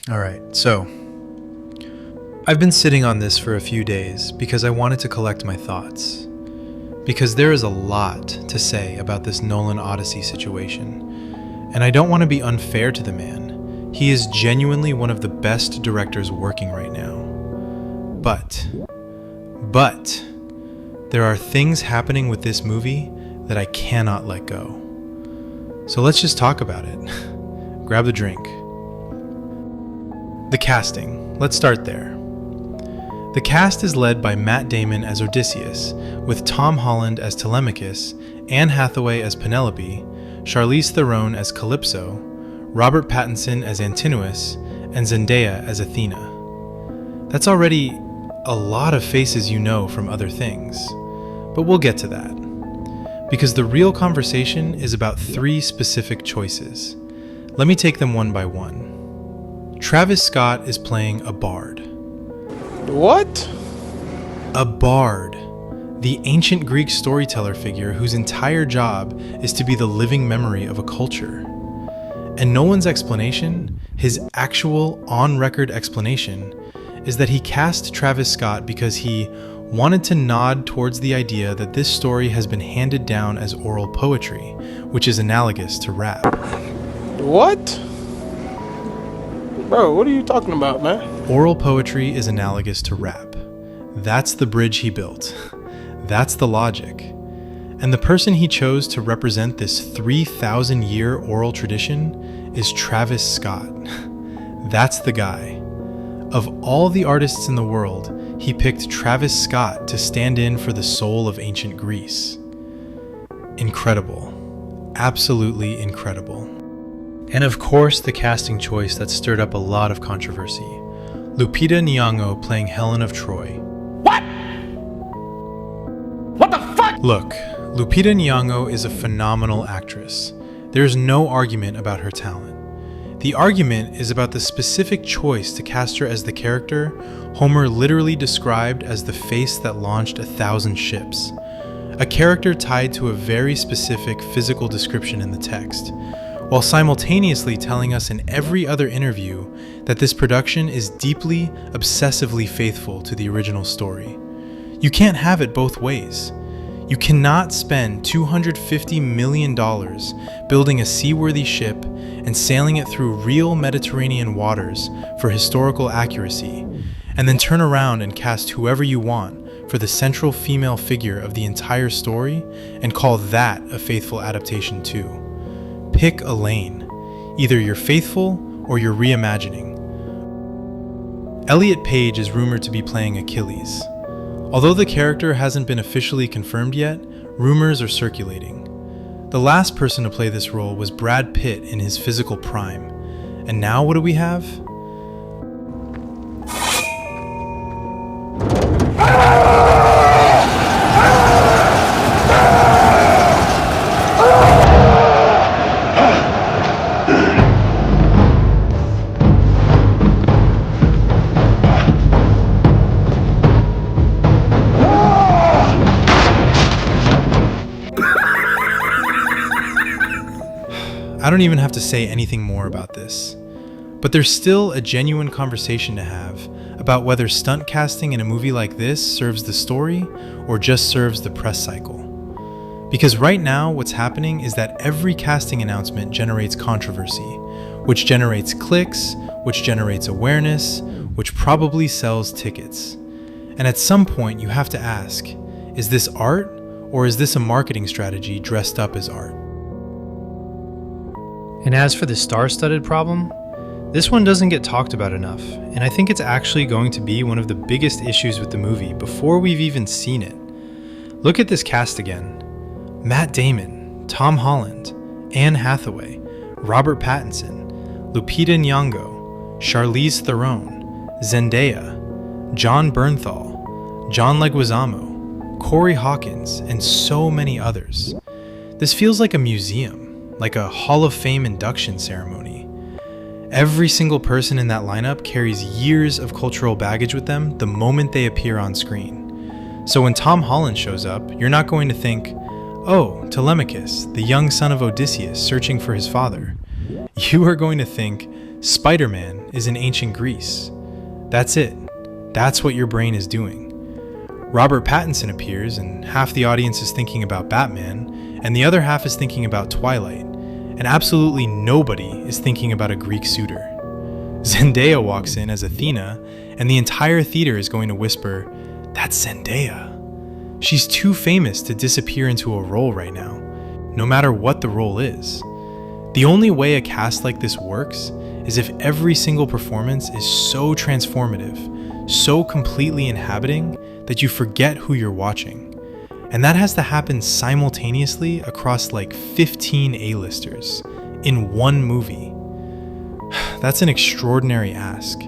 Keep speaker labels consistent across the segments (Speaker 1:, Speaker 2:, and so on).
Speaker 1: Alright, so I've been sitting on this for a few days because I wanted to collect my thoughts. Because there is a lot to say about this Nolan Odyssey situation, and I don't want to be unfair to the man. He is genuinely one of the best directors working right now. But, there are things happening with this movie that I cannot let go. So let's just talk about it. Grab the drink. The casting. Let's start there. The cast is led by Matt Damon as Odysseus, with Tom Holland as Telemachus, Anne Hathaway as Penelope, Charlize Theron as Calypso, Robert Pattinson as Antinous, and Zendaya as Athena. That's already a lot of faces you know from other things, but we'll get to that. Because the real conversation is about three specific choices. Let me take them one by one. Travis Scott is playing a bard.
Speaker 2: What?
Speaker 1: A bard, the ancient Greek storyteller figure whose entire job is to be the living memory of a culture. And Nolan's explanation, his actual on-record explanation, is that he cast Travis Scott because he wanted to nod towards the idea that this story has been handed down as oral poetry, which is analogous to rap.
Speaker 2: What? Bro, what are you talking about, man?
Speaker 1: Oral poetry is analogous to rap. That's the bridge he built. That's the logic. And the person he chose to represent this 3,000-year oral tradition is Travis Scott. That's the guy. Of all the artists in the world, he picked Travis Scott to stand in for the soul of ancient Greece. Incredible. Absolutely incredible. And of course, the casting choice that stirred up a lot of controversy. Lupita Nyong'o playing Helen of Troy.
Speaker 2: What? What the fuck?
Speaker 1: Look, Lupita Nyong'o is a phenomenal actress. There's no argument about her talent. The argument is about the specific choice to cast her as the character Homer literally described as the face that launched 1,000 ships. A character tied to a very specific physical description in the text, while simultaneously telling us in every other interview that this production is deeply, obsessively faithful to the original story. You can't have it both ways. You cannot spend $250 million building a seaworthy ship and sailing it through real Mediterranean waters for historical accuracy, and then turn around and cast whoever you want for the central female figure of the entire story and call that a faithful adaptation too. Pick a lane. Either you're faithful or you're reimagining. Elliot Page is rumored to be playing Achilles. Although the character hasn't been officially confirmed yet, rumors are circulating. The last person to play this role was Brad Pitt in his physical prime. And now what do we have? I don't even have to say anything more about this. But there's still a genuine conversation to have about whether stunt casting in a movie like this serves the story or just serves the press cycle. Because right now what's happening is that every casting announcement generates controversy, which generates clicks, which generates awareness, which probably sells tickets. And at some point you have to ask, is this art or is this a marketing strategy dressed up as art? And as for the star-studded problem, this one doesn't get talked about enough, and I think it's actually going to be one of the biggest issues with the movie before we've even seen it. Look at this cast again. Matt Damon, Tom Holland, Anne Hathaway, Robert Pattinson, Lupita Nyong'o, Charlize Theron, Zendaya, John Bernthal, John Leguizamo, Corey Hawkins, and so many others. This feels like a museum. Like a Hall of Fame induction ceremony. Every single person in that lineup carries years of cultural baggage with them the moment they appear on screen. So when Tom Holland shows up, you're not going to think, oh, Telemachus, the young son of Odysseus searching for his father. You are going to think Spider-Man is in ancient Greece. That's it. That's what your brain is doing. Robert Pattinson appears, and half the audience is thinking about Batman, and the other half is thinking about Twilight, and absolutely nobody is thinking about a Greek suitor. Zendaya walks in as Athena, and the entire theater is going to whisper, "That's Zendaya." She's too famous to disappear into a role right now, no matter what the role is. The only way a cast like this works is if every single performance is so transformative, so completely inhabiting, that you forget who you're watching. And that has to happen simultaneously across like 15 A-listers in one movie. That's an extraordinary ask.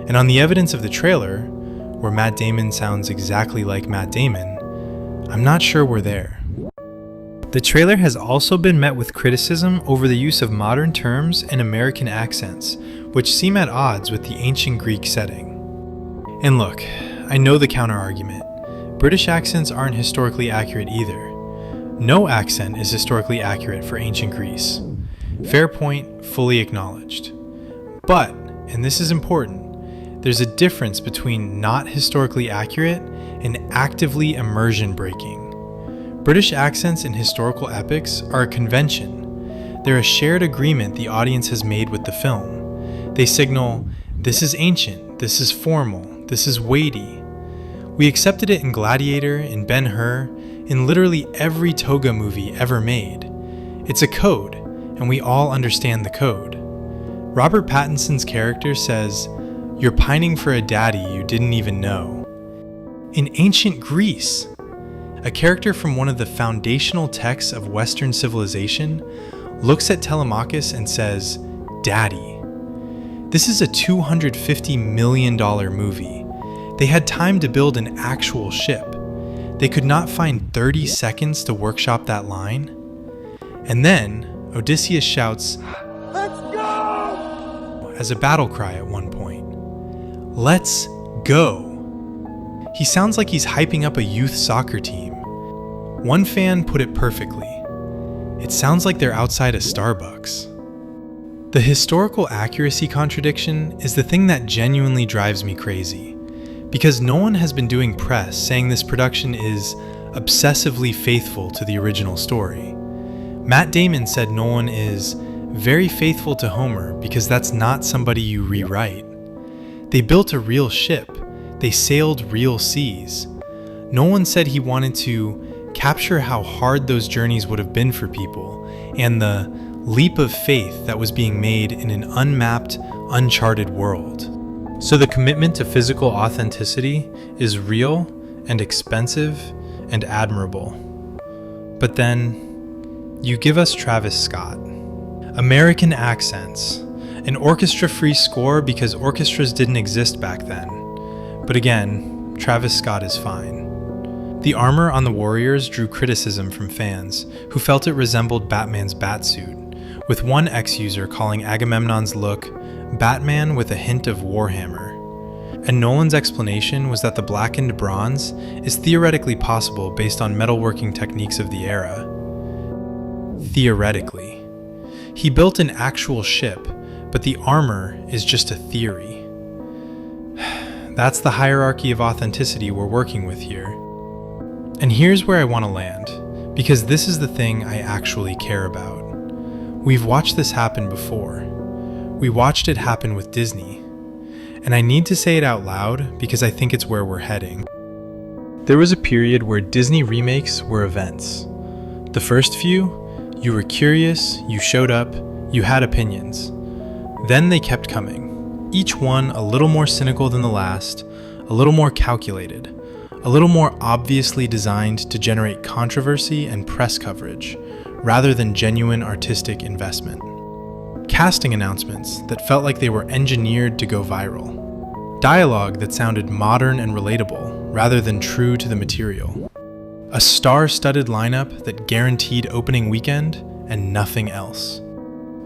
Speaker 1: And on the evidence of the trailer, where Matt Damon sounds exactly like Matt Damon, I'm not sure we're there. The trailer has also been met with criticism over the use of modern terms and American accents, which seem at odds with the ancient Greek setting. And look, I know the counter-argument. British accents aren't historically accurate either. No accent is historically accurate for ancient Greece. Fair point, fully acknowledged. But, and this is important, there's a difference between not historically accurate and actively immersion-breaking. British accents in historical epics are a convention. They're a shared agreement the audience has made with the film. They signal, this is ancient, this is formal, this is weighty. We accepted it in Gladiator, in Ben-Hur, in literally every toga movie ever made. It's a code, and we all understand the code. Robert Pattinson's character says, "You're pining for a daddy you didn't even know." In ancient Greece, a character from one of the foundational texts of Western civilization looks at Telemachus and says, "Daddy." This is a $250 million movie. They had time to build an actual ship. They could not find 30 seconds to workshop that line. And then Odysseus shouts, "Let's go!" as a battle cry at one point. Let's go. He sounds like he's hyping up a youth soccer team. One fan put it perfectly. It sounds like they're outside a Starbucks. The historical accuracy contradiction is the thing that genuinely drives me crazy, because Nolan has been doing press saying this production is obsessively faithful to the original story. Matt Damon said Nolan is very faithful to Homer because that's not somebody you rewrite. They built a real ship. They sailed real seas. Nolan said he wanted to capture how hard those journeys would have been for people and the leap of faith that was being made in an unmapped, uncharted world. So the commitment to physical authenticity is real and expensive and admirable. But then you give us Travis Scott. American accents, an orchestra-free score because orchestras didn't exist back then. But again, Travis Scott is fine. The armor on the warriors drew criticism from fans who felt it resembled Batman's batsuit, with one ex-user calling Agamemnon's look Batman with a hint of Warhammer. And Nolan's explanation was that the blackened bronze is theoretically possible based on metalworking techniques of the era. Theoretically. He built an actual ship, but the armor is just a theory. That's the hierarchy of authenticity we're working with here. And here's where I want to land, because this is the thing I actually care about. We've watched this happen before. We watched it happen with Disney. And I need to say it out loud because I think it's where we're heading. There was a period where Disney remakes were events. The first few, you were curious, you showed up, you had opinions. Then they kept coming, each one a little more cynical than the last, a little more calculated, a little more obviously designed to generate controversy and press coverage, rather than genuine artistic investment. Casting announcements that felt like they were engineered to go viral. Dialogue that sounded modern and relatable, rather than true to the material. A star-studded lineup that guaranteed opening weekend and nothing else.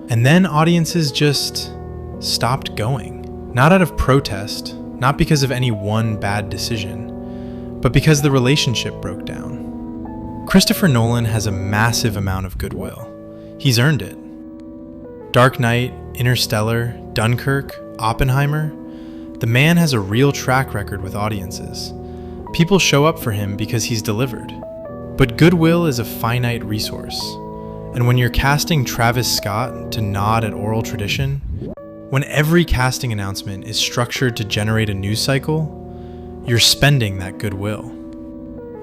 Speaker 1: And then audiences just stopped going. Not out of protest, not because of any one bad decision, but because the relationship broke down. Christopher Nolan has a massive amount of goodwill. He's earned it. Dark Knight, Interstellar, Dunkirk, Oppenheimer? The man has a real track record with audiences. People show up for him because he's delivered. But goodwill is a finite resource. And when you're casting Travis Scott to nod at oral tradition, when every casting announcement is structured to generate a news cycle, you're spending that goodwill.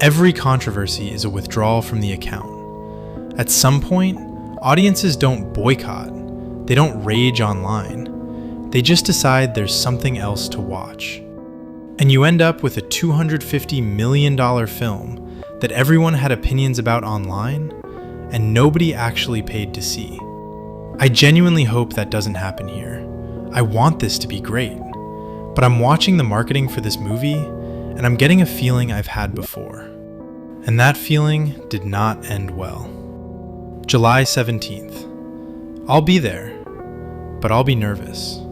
Speaker 1: Every controversy is a withdrawal from the account. At some point, audiences don't boycott, they don't rage online. They just decide there's something else to watch. And you end up with a $250 million film that everyone had opinions about online, and nobody actually paid to see. I genuinely hope that doesn't happen here. I want this to be great. But I'm watching the marketing for this movie, and I'm getting a feeling I've had before. And that feeling did not end well. July 17th. I'll be there, but I'll be nervous.